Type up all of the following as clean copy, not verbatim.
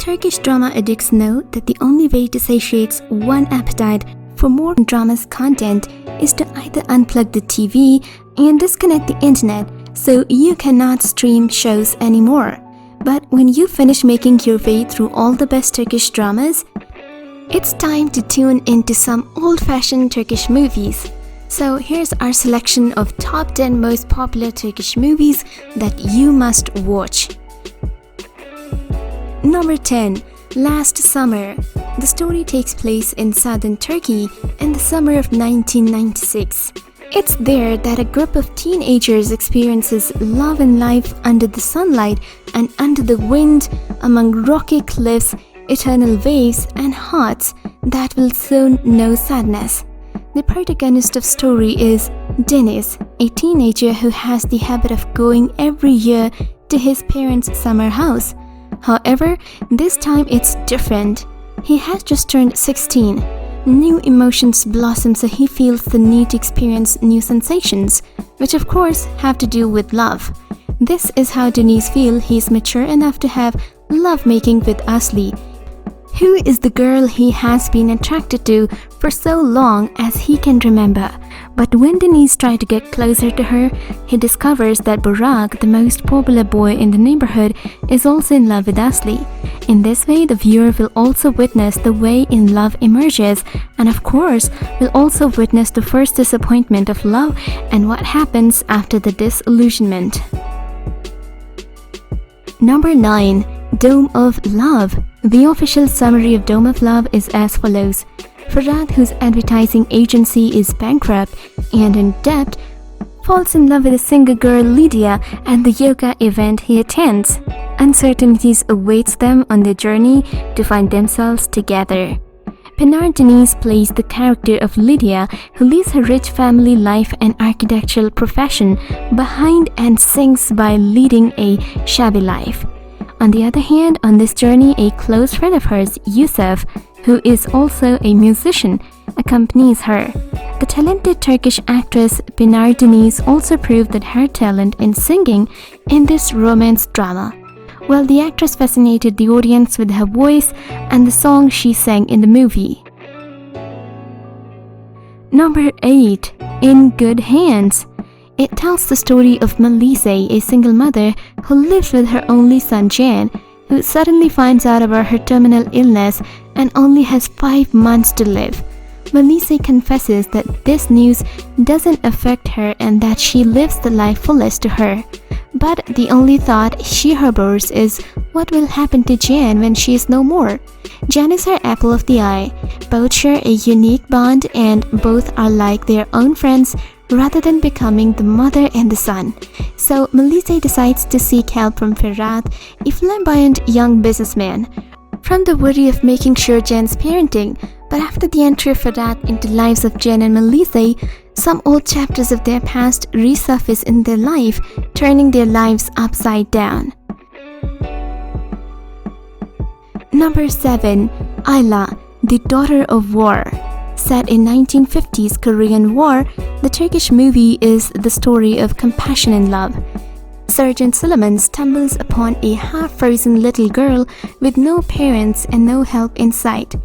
Turkish drama addicts know that the only way to satiate one appetite for more drama's content is to either unplug the TV and disconnect the internet so you cannot stream shows anymore. But when you finish making your way through all the best Turkish dramas, it's time to tune into some old-fashioned Turkish movies. So here's our selection of top 10 most popular Turkish movies that you must watch. Number 10. Last Summer. The story takes place in southern Turkey in the summer of 1996. It's there that a group of teenagers experiences love and life under the sunlight and under the wind, among rocky cliffs, eternal waves, and hearts that will soon know sadness. The protagonist of story is Deniz, a teenager who has the habit of going every year to his parents' summer house. However, this time it's different. He has just turned 16. New emotions blossom, so he feels the need to experience new sensations, which of course have to do with love. This is how Deniz feels he's mature enough to have lovemaking with Asli, who is the girl he has been attracted to for so long as he can remember. But when Deniz tries to get closer to her, he discovers that Burak, the most popular boy in the neighborhood, is also in love with Asli. In this way, the viewer will also witness the way in love emerges, and of course, will also witness the first disappointment of love and what happens after the disillusionment. Number 9. Dome of Love. The official summary of Dome of Love is as follows. Ferhat, whose advertising agency is bankrupt and in debt, falls in love with a single girl, Lydia, at the yoga event he attends. Uncertainties awaits them on their journey to find themselves together. Pinar Deniz plays the character of Lydia, who leaves her rich family life and architectural profession behind and sinks by leading a shabby life. On the other hand, on this journey, a close friend of hers, Yusuf, who is also a musician, accompanies her. The talented Turkish actress Pinar Deniz also proved that her talent in singing in this romance drama. Well, the actress fascinated the audience with her voice and the song she sang in the movie. Number 8. In Good Hands. It tells the story of Melise, a single mother who lives with her only son Jan, who suddenly finds out about her terminal illness and only has 5 months to live. Melise confesses that this news doesn't affect her and that she lives the life fullest to her. But the only thought she harbors is what will happen to Jan when she is no more. Jan is her apple of the eye. Both share a unique bond and both are like their own friends rather than becoming the mother and the son. So Melise decides to seek help from Ferhat, a flamboyant young businessman, from the worry of making sure Jan's parenting. But after the entry of Ferhat into the lives of Jan and Melise, some old chapters of their past resurface in their life, turning their lives upside down. Number 7. Ayla, the Daughter of War. Set in 1950s Korean War, the Turkish movie is the story of compassion and love. Sergeant Suleiman stumbles upon a half-frozen little girl with no parents and no help in sight.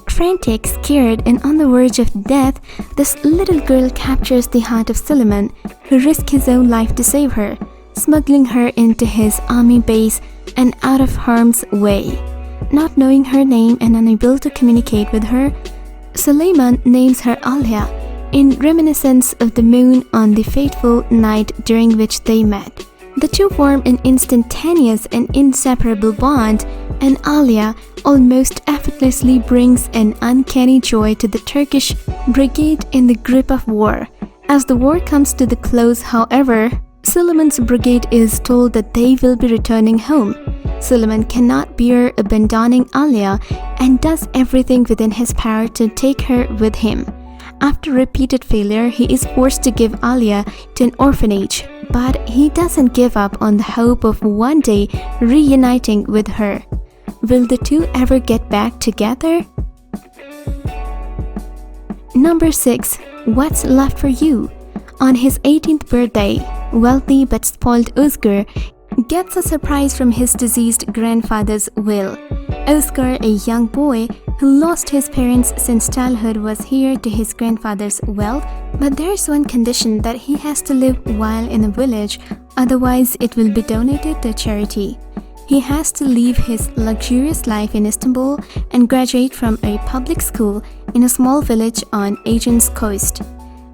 Frantic, scared, and on the verge of death, this little girl captures the heart of Suleiman, who risks his own life to save her, smuggling her into his army base and out of harm's way. Not knowing her name and unable to communicate with her, Suleiman names her Alia, in reminiscence of the moon on the fateful night during which they met. The two form an instantaneous and inseparable bond, and Alia almost effortlessly brings an uncanny joy to the Turkish brigade in the grip of war. As the war comes to the close, however, Suleiman's brigade is told that they will be returning home. Suleiman cannot bear abandoning Alia and does everything within his power to take her with him. After repeated failure, he is forced to give Alia to an orphanage, but he doesn't give up on the hope of one day reuniting with her. Will the two ever get back together? Number 6. What's Left for You? On his 18th birthday, wealthy but spoiled Özgür gets a surprise from his deceased grandfather's will. Oscar, a young boy who lost his parents since childhood, was heir to his grandfather's wealth, but there's one condition: that he has to live while in a village, otherwise it will be donated to charity. He has to leave his luxurious life in Istanbul and graduate from a public school in a small village on Aegean's coast.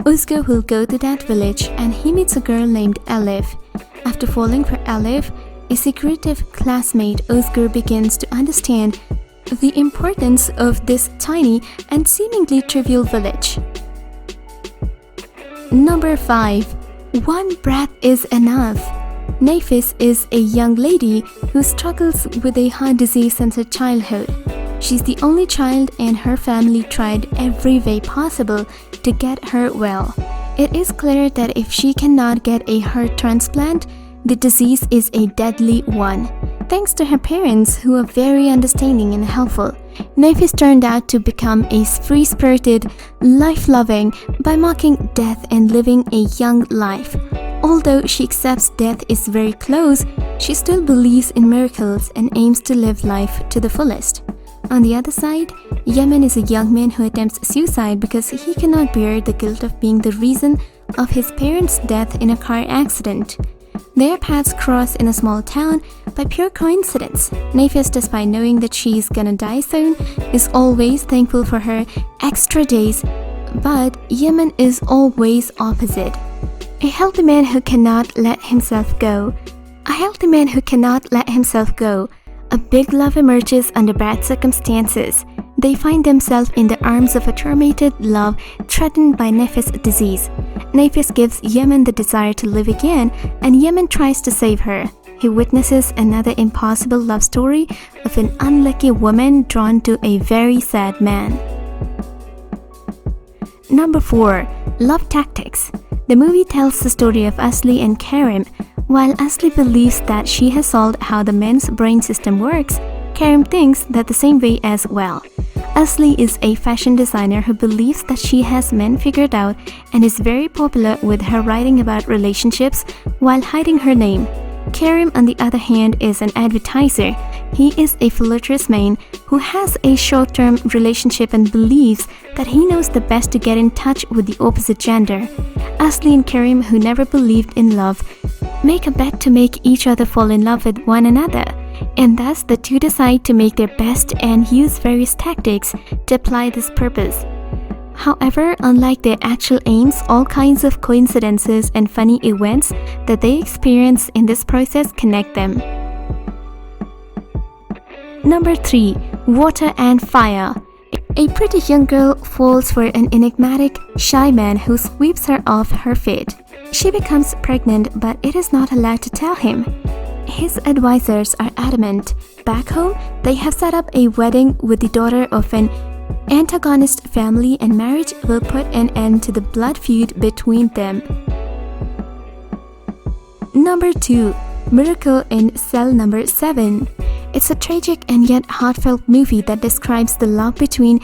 Oscar will go to that village and he meets a girl named Elif. After falling for Elif, a secretive classmate, Oscar begins to understand the importance of this tiny and seemingly trivial village. Number 5. One breath is enough. Nafis is a young lady who struggles with a heart disease since her childhood. She's the only child and her family tried every way possible to get her well. It is clear that if she cannot get a heart transplant, the disease is a deadly one. Thanks to her parents, who are very understanding and helpful, Nafis turned out to become a free-spirited, life-loving by mocking death and living a young life. Although she accepts death is very close, she still believes in miracles and aims to live life to the fullest. On the other side, Yemen is a young man who attempts suicide because he cannot bear the guilt of being the reason of his parents' death in a car accident. Their paths cross in a small town by pure coincidence. Nafis, despite knowing that she's gonna die soon, is always thankful for her extra days, but Yemen is always opposite. A healthy man who cannot let himself go. A healthy man who cannot let himself go. A big love emerges under bad circumstances. They find themselves in the arms of a tormented love threatened by Nafis' disease. Nafis gives Yemen the desire to live again, and Yemen tries to save her. He witnesses another impossible love story of an unlucky woman drawn to a very sad man. Number 4. Love Tactics. The movie tells the story of Asli and Karim. While Asli believes that she has solved how the men's brain system works, Karim thinks that the same way as well. Asli is a fashion designer who believes that she has men figured out and is very popular with her writing about relationships while hiding her name. Karim, on the other hand, is an advertiser. He is a flirtatious man who has a short-term relationship and believes that he knows the best to get in touch with the opposite gender. Asli and Karim, who never believed in love, make a bet to make each other fall in love with one another, and thus the two decide to make their best and use various tactics to apply this purpose. However, unlike their actual aims, all kinds of coincidences and funny events that they experience in this process connect them. Number 3. Water and Fire. A pretty young girl falls for an enigmatic, shy man who sweeps her off her feet. She becomes pregnant, but it is not allowed to tell him. His advisors are adamant. Back home, they have set up a wedding with the daughter of an antagonist family, and marriage will put an end to the blood feud between them. Number 2. Miracle in Cell Number 7. It's a tragic and yet heartfelt movie that describes the love between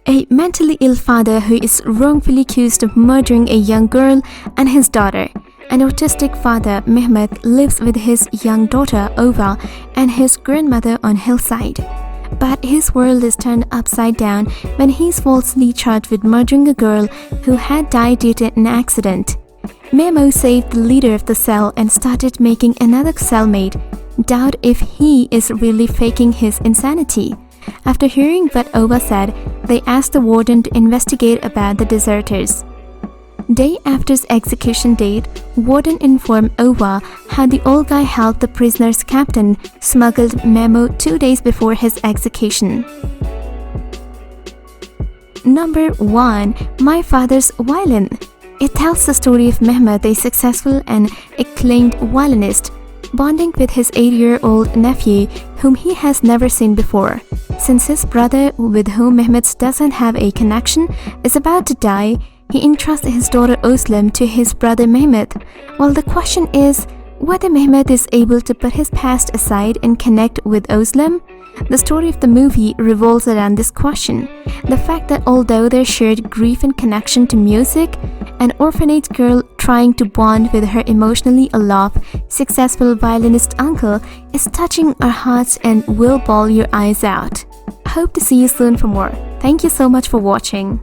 a mentally ill father who is wrongfully accused of murdering a young girl and his daughter. An autistic father, Mehmet, lives with his young daughter, Ova, and his grandmother on hillside. But his world is turned upside down when he is falsely charged with murdering a girl who had died due to an accident. Memo saved the leader of the cell and started making another cellmate doubt if he is really faking his insanity. After hearing what Ova said, they asked the warden to investigate about the deserters. Day after his execution date, warden informed Ova how the old guy helped the prisoner's captain smuggled Memo 2 days before his execution. Number 1. My Father's Violin. It tells the story of Mehmet, a successful and acclaimed violinist, bonding with his 8-year-old nephew, whom he has never seen before. Since his brother, with whom Mehmet doesn't have a connection, is about to die, he entrusts his daughter Özlem to his brother Mehmet. Well, the question is whether Mehmet is able to put his past aside and connect with Özlem. The story of the movie revolves around this question. The fact that although their shared grief and connection to music an orphanage girl trying to bond with her emotionally aloof, successful violinist uncle is touching our hearts and will bawl your eyes out. Hope to see you soon for more. Thank you so much for watching.